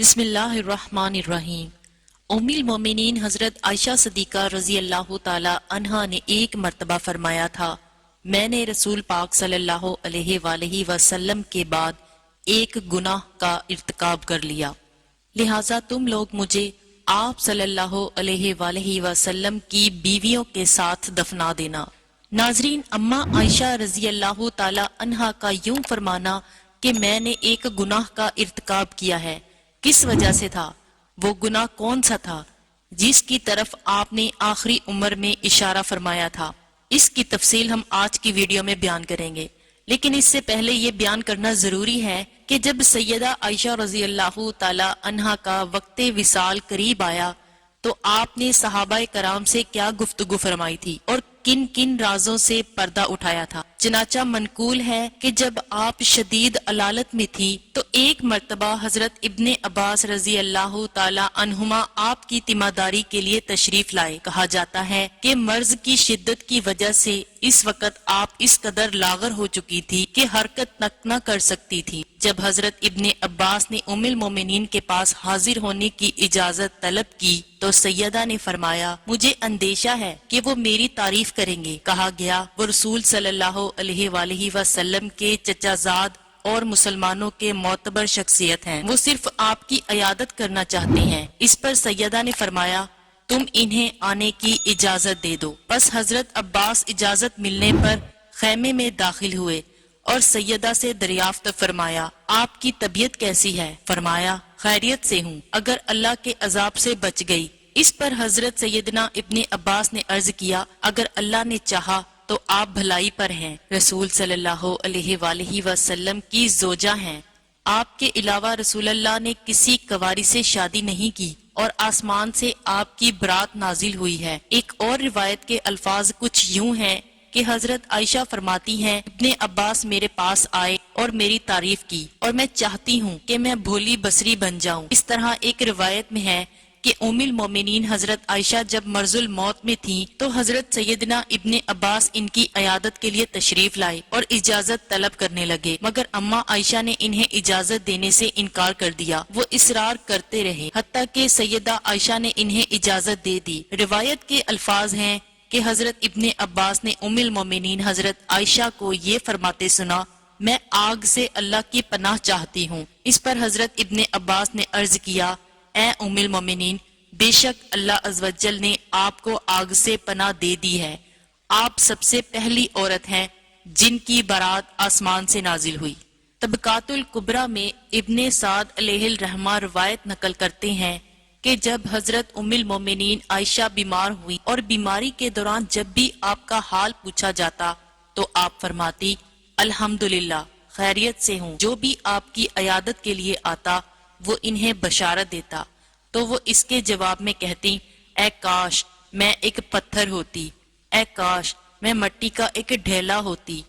بسم اللہ الرحمن الرحیم۔ ام المومنین حضرت عائشہ صدیقہ رضی اللہ تعالی عنہا نے ایک مرتبہ فرمایا تھا، میں نے رسول پاک صلی اللہ علیہ وآلہ وسلم کے بعد ایک گناہ کا ارتکاب کر لیا، لہٰذا تم لوگ مجھے آپ صلی اللہ علیہ وآلہ وسلم کی بیویوں کے ساتھ دفنا دینا۔ ناظرین، اماں عائشہ رضی اللہ تعالی عنہا کا یوں فرمانا کہ میں نے ایک گناہ کا ارتکاب کیا ہے، کس وجہ سے تھا؟ وہ گناہ کون سا تھا جس کی طرف آپ نے آخری عمر میں اشارہ فرمایا تھا؟ اس کی تفصیل ہم آج کی ویڈیو میں بیان کریں گے، لیکن اس سے پہلے یہ بیان کرنا ضروری ہے کہ جب سیدہ عائشہ رضی اللہ تعالی عنہا کا وقت وصال قریب آیا تو آپ نے صحابہ کرام سے کیا گفتگو فرمائی تھی اور کن کن رازوں سے پردہ اٹھایا تھا؟ چنانچہ منقول ہے کہ جب آپ شدید علالت میں تھی تو ایک مرتبہ حضرت ابن عباس رضی اللہ تعالی عنہما آپ کی تیمارداری کے لیے تشریف لائے۔ کہا جاتا ہے کہ مرض کی شدت کی وجہ سے اس وقت آپ اس قدر لاغر ہو چکی تھی کہ حرکت تک نہ کر سکتی تھی۔ جب حضرت ابن عباس نے ام المومنین کے پاس حاضر ہونے کی اجازت طلب کی تو سیدہ نے فرمایا، مجھے اندیشہ ہے کہ وہ میری تعریف کریں گے۔ کہا گیا، وہ رسول صلی اللہ علیہ وآلہ وسلم کے چچا زاد اور مسلمانوں کے معتبر شخصیت ہیں، وہ صرف آپ کی عیادت کرنا چاہتے ہیں۔ اس پر سیدہ نے فرمایا، تم انہیں آنے کی اجازت دے دو۔ پس حضرت عباس اجازت ملنے پر خیمے میں داخل ہوئے اور سیدہ سے دریافت فرمایا، آپ کی طبیعت کیسی ہے؟ فرمایا، خیریت سے ہوں، اگر اللہ کے عذاب سے بچ گئی۔ اس پر حضرت سیدنا ابن عباس نے عرض کیا، اگر اللہ نے چاہا تو آپ بھلائی پر ہیں، رسول صلی اللہ علیہ وآلہ وسلم کی زوجہ ہیں، آپ کے علاوہ رسول اللہ نے کسی کنواری سے شادی نہیں کی اور آسمان سے آپ کی برات نازل ہوئی ہے۔ ایک اور روایت کے الفاظ کچھ یوں ہیں کہ حضرت عائشہ فرماتی ہیں، ابن عباس میرے پاس آئے اور میری تعریف کی اور میں چاہتی ہوں کہ میں بھولی بصری بن جاؤں۔ اس طرح ایک روایت میں ہے کہ ام المومنین حضرت عائشہ جب مرض الموت میں تھیں تو حضرت سیدنا ابن عباس ان کی عیادت کے لیے تشریف لائے اور اجازت طلب کرنے لگے، مگر اماں عائشہ نے انہیں اجازت دینے سے انکار کر دیا۔ وہ اصرار کرتے رہے حتیٰ کہ سیدہ عائشہ نے انہیں اجازت دے دی۔ روایت کے الفاظ ہیں کہ حضرت ابن عباس نے ام المومنین حضرت عائشہ کو یہ فرماتے سنا، میں آگ سے اللہ کی پناہ چاہتی ہوں۔ اس پر حضرت ابن عباس نے عرض کیا، اے ام المومنین، بے شک اللہ عز و جل نے آپ کو آگ سے پناہ دے دی ہے، آپ سب سے پہلی عورت ہیں جن کی برات آسمان سے نازل ہوئی۔ طبقات الکبریٰ میں ابن سعد علیہ الرحمہ روایت نقل کرتے ہیں کہ جب حضرت ام المومنین عائشہ بیمار ہوئی اور بیماری کے دوران جب بھی آپ کا حال پوچھا جاتا تو آپ فرماتی، الحمدللہ خیریت سے ہوں۔ جو بھی آپ کی عیادت کے لیے آتا وہ انہیں بشارت دیتا تو وہ اس کے جواب میں کہتی، اے کاش میں ایک پتھر ہوتی، اے کاش میں مٹی کا ایک ڈھیلا ہوتی۔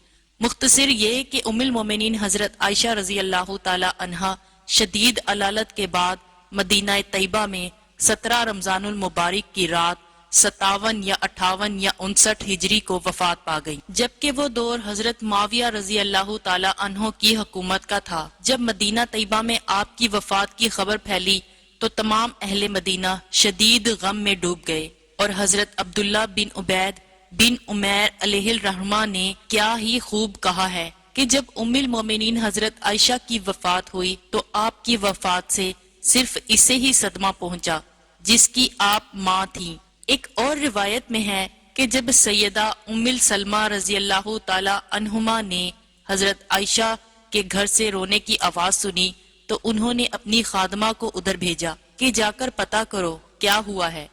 مختصر یہ کہ ام المومنین حضرت عائشہ رضی اللہ تعالی عنہا شدید علالت کے بعد مدینہ طیبہ میں 17 رمضان المبارک کی رات 57 یا 58 یا 59 ہجری کو وفات پا گئی، جبکہ وہ دور حضرت معاویہ رضی اللہ تعالی عنہ کی حکومت کا تھا۔ جب مدینہ طیبہ میں آپ کی وفات کی خبر پھیلی تو تمام اہل مدینہ شدید غم میں ڈوب گئے، اور حضرت عبداللہ بن عبید بن عمیر علیہ الرحمہ نے کیا ہی خوب کہا ہے کہ جب ام المومنین حضرت عائشہ کی وفات ہوئی تو آپ کی وفات سے صرف اسے ہی صدمہ پہنچا جس کی آپ ماں تھیں۔ ایک اور روایت میں ہے کہ جب سیدہ ام سلمہ رضی اللہ تعالی عنہما نے حضرت عائشہ کے گھر سے رونے کی آواز سنی تو انہوں نے اپنی خادمہ کو ادھر بھیجا کہ جا کر پتہ کرو کیا ہوا ہے۔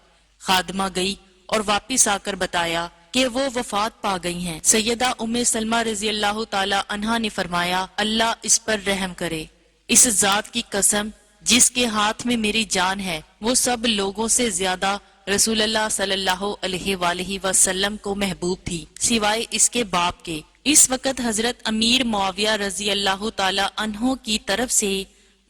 خادمہ گئی اور واپس آ کر بتایا کہ وہ وفات پا گئی ہیں۔ سیدہ ام سلمہ رضی اللہ تعالی عنہا نے فرمایا، اللہ اس پر رحم کرے، اس ذات کی قسم جس کے ہاتھ میں میری جان ہے، وہ سب لوگوں سے زیادہ رسول اللہ صلی اللہ علیہ وآلہ وسلم کو محبوب تھی سوائے اس کے باپ کے۔ اس وقت حضرت امیر معاویہ رضی اللہ تعالی عنہ کی طرف سے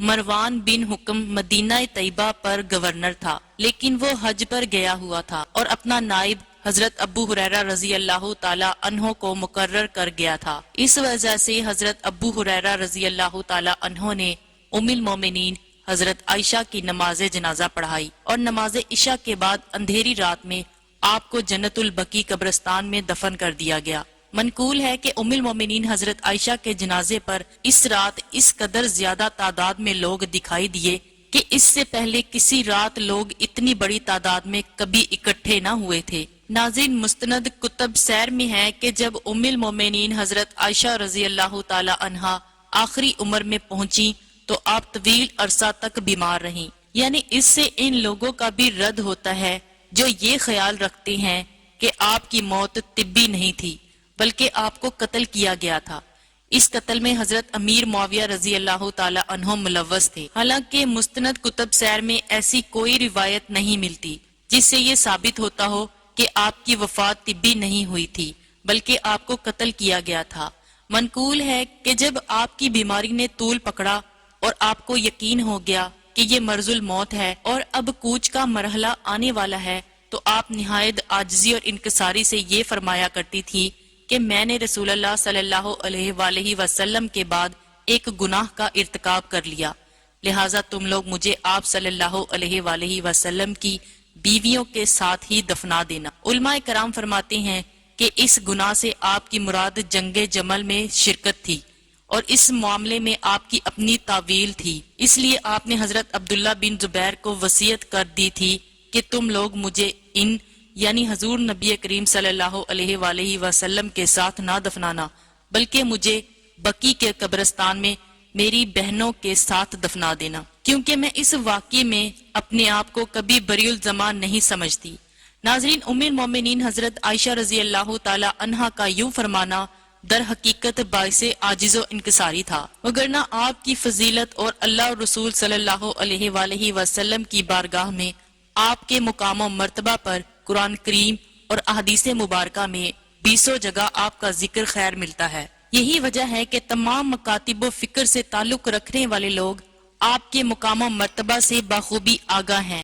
مروان بن حکم مدینہ طیبہ پر گورنر تھا، لیکن وہ حج پر گیا ہوا تھا اور اپنا نائب حضرت ابو ہریرہ رضی اللہ تعالی عنہ کو مقرر کر گیا تھا۔ اس وجہ سے حضرت ابو ہریرہ رضی اللہ تعالی عنہ نے ام المومنین حضرت عائشہ کی نماز جنازہ پڑھائی اور نماز عشاء کے بعد اندھیری رات میں آپ کو جنت البقیع قبرستان میں دفن کر دیا گیا۔ منقول ہے کہ ام المومنین حضرت عائشہ کے جنازے پر اس رات اس قدر زیادہ تعداد میں لوگ دکھائی دیے کہ اس سے پہلے کسی رات لوگ اتنی بڑی تعداد میں کبھی اکٹھے نہ ہوئے تھے۔ ناظرین، مستند کتب سیر میں ہے کہ جب ام المومنین حضرت عائشہ رضی اللہ تعالی عنہا آخری عمر میں پہنچی تو آپ طویل عرصہ تک بیمار رہیں۔ یعنی اس سے ان لوگوں کا بھی رد ہوتا ہے جو یہ خیال رکھتے ہیں کہ آپ کی موت طبی نہیں تھی بلکہ آپ کو قتل کیا گیا تھا۔ اس قتل میں حضرت امیر معاویہ رضی اللہ تعالی عنہ ملوث تھے۔ حالانکہ مستند کتب سیر میں ایسی کوئی روایت نہیں ملتی جس سے یہ ثابت ہوتا ہو کہ آپ کی وفات طبی نہیں ہوئی تھی بلکہ آپ کو قتل کیا گیا تھا۔ منقول ہے کہ جب آپ کی بیماری نے طول پکڑا اور آپ کو یقین ہو گیا کہ یہ مرض الموت ہے اور اب کوچ کا مرحلہ آنے والا ہے تو آپ نہایت عاجزی اور انکساری سے یہ فرمایا کرتی تھی کہ میں نے رسول اللہ صلی اللہ علیہ وآلہ وسلم کے بعد ایک گناہ کا ارتکاب کر لیا، لہٰذا تم لوگ مجھے آپ صلی اللہ علیہ وآلہ وسلم کی بیویوں کے ساتھ ہی دفنا دینا۔ علماء کرام فرماتے ہیں کہ اس گناہ سے آپ کی مراد جنگ جمل میں شرکت تھی اور اس معاملے میں آپ کی اپنی تعویل تھی، اس لیے آپ نے حضرت عبداللہ بن زبیر کو وصیت کر دی تھی کہ تم لوگ مجھے ان یعنی حضور نبی کریم صلی اللہ علیہ وآلہ وسلم کے ساتھ نہ دفنانا بلکہ مجھے بقیع کے قبرستان میں میری بہنوں کے ساتھ دفنا دینا، کیونکہ میں اس واقعے میں اپنے آپ کو کبھی بری الزمان نہیں سمجھتی۔ ناظرین، ام المومنین حضرت عائشہ رضی اللہ تعالی عنہا کا یوں فرمانا در حقیقت باعث عاجز و انکساری تھا، وگرنہ آپ کی فضیلت اور اللہ اور رسول صلی اللہ علیہ وآلہ وسلم کی بارگاہ میں آپ کے مقام و مرتبہ پر قرآن کریم اور احادیث مبارکہ میں 20 جگہ آپ کا ذکر خیر ملتا ہے۔ یہی وجہ ہے کہ تمام مکاتب و فکر سے تعلق رکھنے والے لوگ آپ کے مقام و مرتبہ سے بخوبی آگاہ ہیں۔